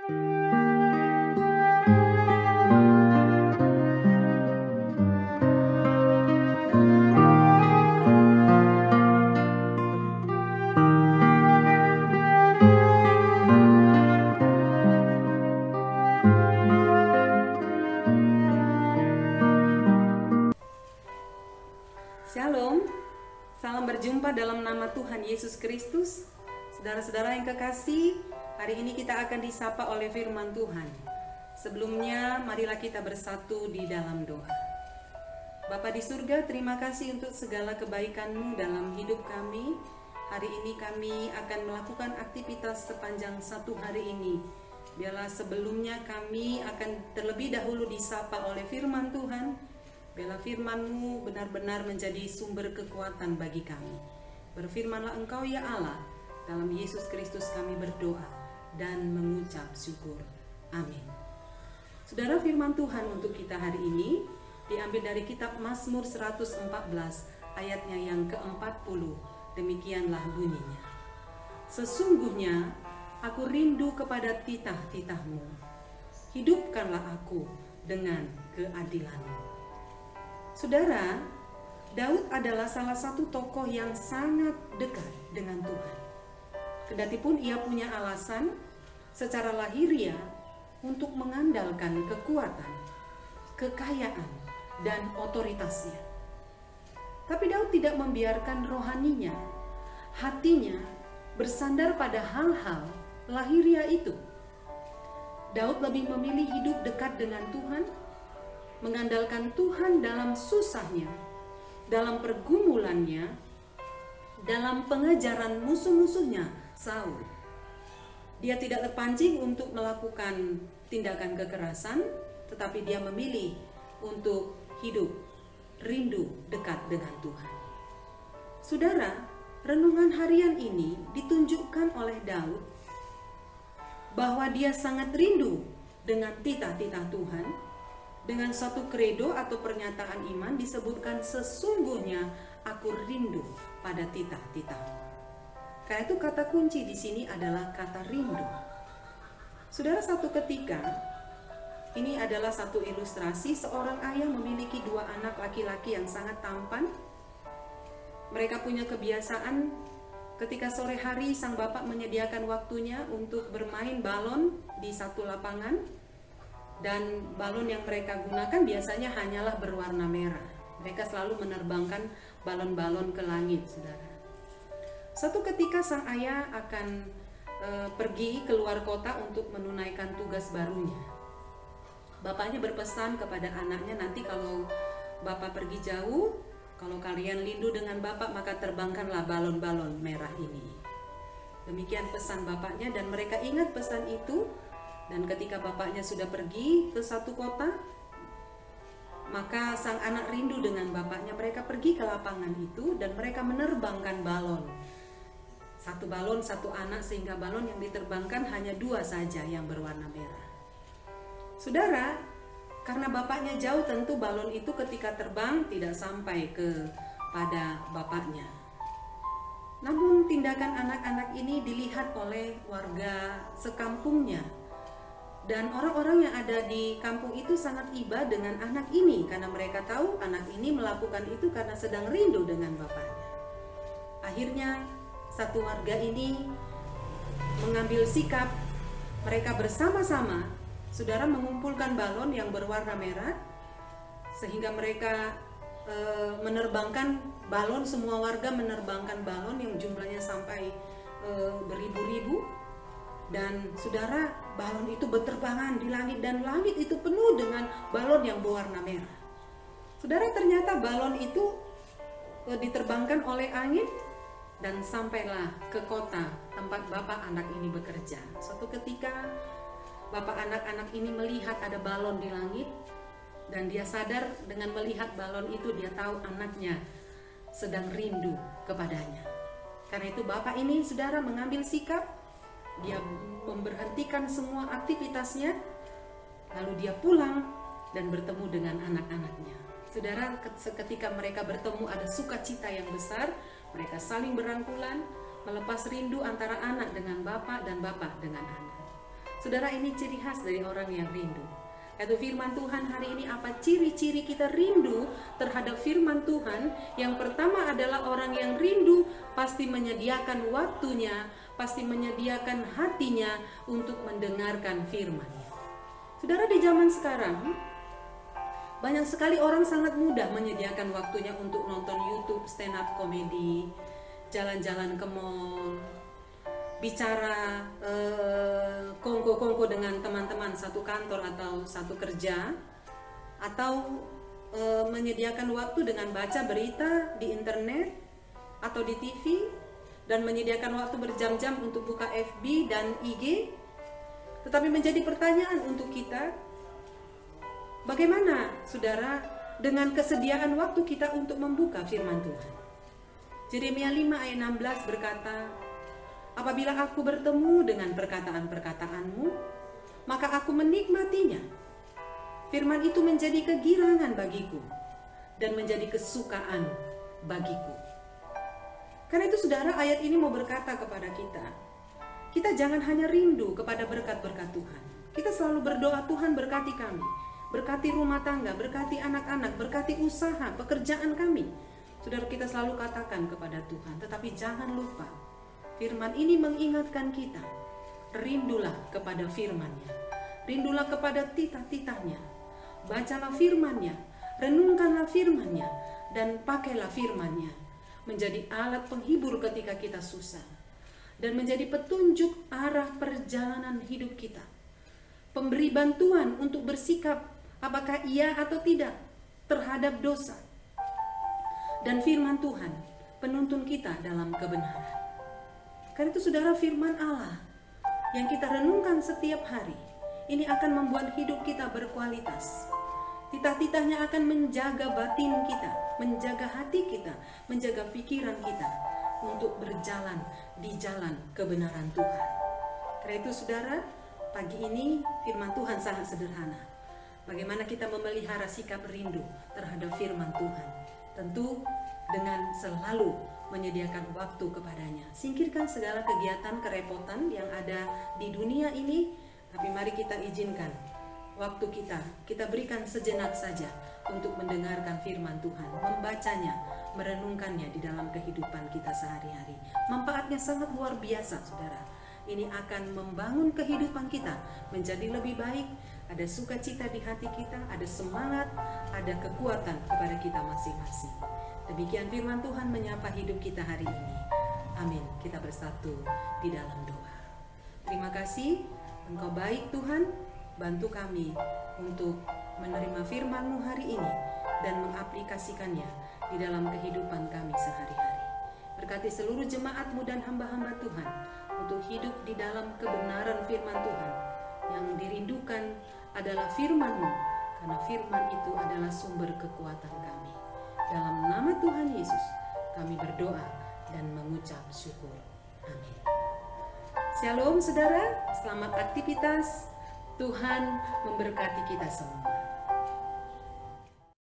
Shalom, salam berjumpa dalam nama Tuhan Yesus Kristus. Saudara-saudara yang kekasih, hari ini kita akan disapa oleh firman Tuhan. Sebelumnya, marilah kita bersatu di dalam doa. Bapa di surga, terima kasih untuk segala kebaikan-Mu dalam hidup kami. Hari ini kami akan melakukan aktivitas sepanjang satu hari ini. Biarlah sebelumnya kami akan terlebih dahulu disapa oleh firman Tuhan. Biarlah firman-Mu benar-benar menjadi sumber kekuatan bagi kami. Berfirmanlah Engkau ya Allah, dalam Yesus Kristus kami berdoa dan mengucap syukur. Amin. Saudara, firman Tuhan untuk kita hari ini diambil dari kitab Mazmur 114 ayatnya yang ke-40. Demikianlah bunyinya. Sesungguhnya aku rindu kepada titah-titah-Mu. Hidupkanlah aku dengan keadilan-Mu. Saudara, Daud adalah salah satu tokoh yang sangat dekat dengan Tuhan. Kedatipun ia punya alasan secara lahiriah untuk mengandalkan kekuatan, kekayaan, dan otoritasnya. Tapi Daud tidak membiarkan rohaninya, hatinya bersandar pada hal-hal lahiriah itu. Daud lebih memilih hidup dekat dengan Tuhan, mengandalkan Tuhan dalam susahnya, dalam pergumulannya, dalam pengejaran musuh-musuhnya, Saul. Dia tidak terpancing untuk melakukan tindakan kekerasan, tetapi dia memilih untuk hidup rindu dekat dengan Tuhan. Saudara, renungan harian ini ditunjukkan oleh Daud bahwa dia sangat rindu dengan titah-titah Tuhan. Dengan suatu kredo atau pernyataan iman disebutkan, sesungguhnya aku rindu pada titah-titah. Karena itu kata kunci di sini adalah kata rindu. Saudara, satu ketika, ini adalah satu ilustrasi seorang ayah memiliki dua anak laki-laki yang sangat tampan. Mereka punya kebiasaan ketika sore hari sang bapak menyediakan waktunya untuk bermain balon di satu lapangan. Dan balon yang mereka gunakan biasanya hanyalah berwarna merah. Mereka selalu menerbangkan balon-balon ke langit, saudara. Suatu ketika sang ayah akan pergi keluar kota untuk menunaikan tugas barunya. Bapaknya berpesan kepada anaknya, nanti kalau bapak pergi jauh, kalau kalian rindu dengan bapak, maka terbangkanlah balon-balon merah ini. Demikian pesan bapaknya, dan mereka ingat pesan itu. Dan ketika bapaknya sudah pergi ke satu kota, maka sang anak rindu dengan bapaknya. Mereka pergi ke lapangan itu dan mereka menerbangkan balon. Satu balon, satu anak, sehingga balon yang diterbangkan hanya dua saja yang berwarna merah. Saudara, karena bapaknya jauh, tentu balon itu ketika terbang tidak sampai kepada bapaknya. Namun tindakan anak-anak ini dilihat oleh warga sekampungnya. Dan orang-orang yang ada di kampung itu sangat iba dengan anak ini, karena mereka tahu anak ini melakukan itu karena sedang rindu dengan bapaknya. Akhirnya satu warga ini mengambil sikap, mereka bersama-sama, saudara, mengumpulkan balon yang berwarna merah, sehingga mereka menerbangkan balon, semua warga menerbangkan balon yang jumlahnya sampai beribu-ribu. Dan saudara, balon itu berterbangan di langit, dan langit itu penuh dengan balon yang berwarna merah. Saudara, ternyata balon itu diterbangkan oleh angin dan sampailah ke kota tempat bapak anak ini bekerja. Suatu ketika bapak anak-anak ini melihat ada balon di langit, dan dia sadar dengan melihat balon itu dia tahu anaknya sedang rindu kepadanya. Karena itu bapak ini, saudara, mengambil sikap. Dia memberhentikan semua aktivitasnya, lalu dia pulang dan bertemu dengan anak-anaknya. Saudara, ketika mereka bertemu ada sukacita yang besar. Mereka saling berangkulan, melepas rindu antara anak dengan bapak dan bapak dengan anak. Saudara, ini ciri khas dari orang yang rindu. Yaitu firman Tuhan hari ini, apa ciri-ciri kita rindu terhadap firman Tuhan? Yang pertama adalah orang yang rindu pasti menyediakan waktunya, pasti menyediakan hatinya untuk mendengarkan firman-Nya. Saudara, di zaman sekarang banyak sekali orang sangat mudah menyediakan waktunya untuk nonton YouTube, stand up komedi, jalan-jalan ke mall, bicara kongko-kongko dengan teman-teman satu kantor atau satu kerja, atau menyediakan waktu dengan baca berita di internet atau di TV, dan menyediakan waktu berjam-jam untuk buka FB dan IG. Tetapi menjadi pertanyaan untuk kita, bagaimana saudara dengan kesediaan waktu kita untuk membuka firman Tuhan? Yeremia 5 ayat 16 berkata, apabila aku bertemu dengan perkataan-perkataanmu, maka aku menikmatinya. Firman itu menjadi kegirangan bagiku dan menjadi kesukaan bagiku. Karena itu saudara, ayat ini mau berkata kepada kita jangan hanya rindu kepada berkat-berkat Tuhan. Kita selalu berdoa, Tuhan berkati kami, berkati rumah tangga, berkati anak-anak, berkati usaha, pekerjaan kami. Saudara, kita selalu katakan kepada Tuhan, tetapi jangan lupa, firman ini mengingatkan kita, rindulah kepada firman-Nya, rindulah kepada titah-titahnya, bacalah firman-Nya, renungkanlah firman-Nya, dan pakailah firman-Nya menjadi alat penghibur ketika kita susah, dan menjadi petunjuk arah perjalanan hidup kita, pemberi bantuan untuk bersikap apakah iya atau tidak terhadap dosa, dan firman Tuhan penuntun kita dalam kebenaran. Karena itu saudara, firman Allah yang kita renungkan setiap hari ini akan membuat hidup kita berkualitas. Titah-titahnya akan menjaga batin kita, menjaga hati kita, menjaga pikiran kita untuk berjalan di jalan kebenaran Tuhan. Karena itu saudara, pagi ini firman Tuhan sangat sederhana. Bagaimana kita memelihara sikap rindu terhadap firman Tuhan? Tentu dengan selalu menyediakan waktu kepadanya. Singkirkan segala kegiatan kerepotan yang ada di dunia ini, tapi mari kita izinkan waktu kita berikan sejenak saja untuk mendengarkan firman Tuhan, membacanya, merenungkannya di dalam kehidupan kita sehari-hari. Manfaatnya sangat luar biasa saudara. Ini akan membangun kehidupan kita menjadi lebih baik. Ada sukacita di hati kita, ada semangat, ada kekuatan kepada kita masing-masing. Demikian firman Tuhan menyapa hidup kita hari ini. Amin. Kita bersatu di dalam doa. Terima kasih, Engkau baik Tuhan. Bantu kami untuk menerima firman-Mu hari ini dan mengaplikasikannya di dalam kehidupan kami sehari-hari. Berkati seluruh jemaat-Mu dan hamba-hamba Tuhan untuk hidup di dalam kebenaran firman Tuhan. Yang dirindukan adalah firman-Mu, karena firman itu adalah sumber kekuatan kami. Dalam nama Tuhan Yesus kami berdoa dan mengucap syukur. Amin. Shalom saudara, selamat aktivitas. Tuhan memberkati kita semua.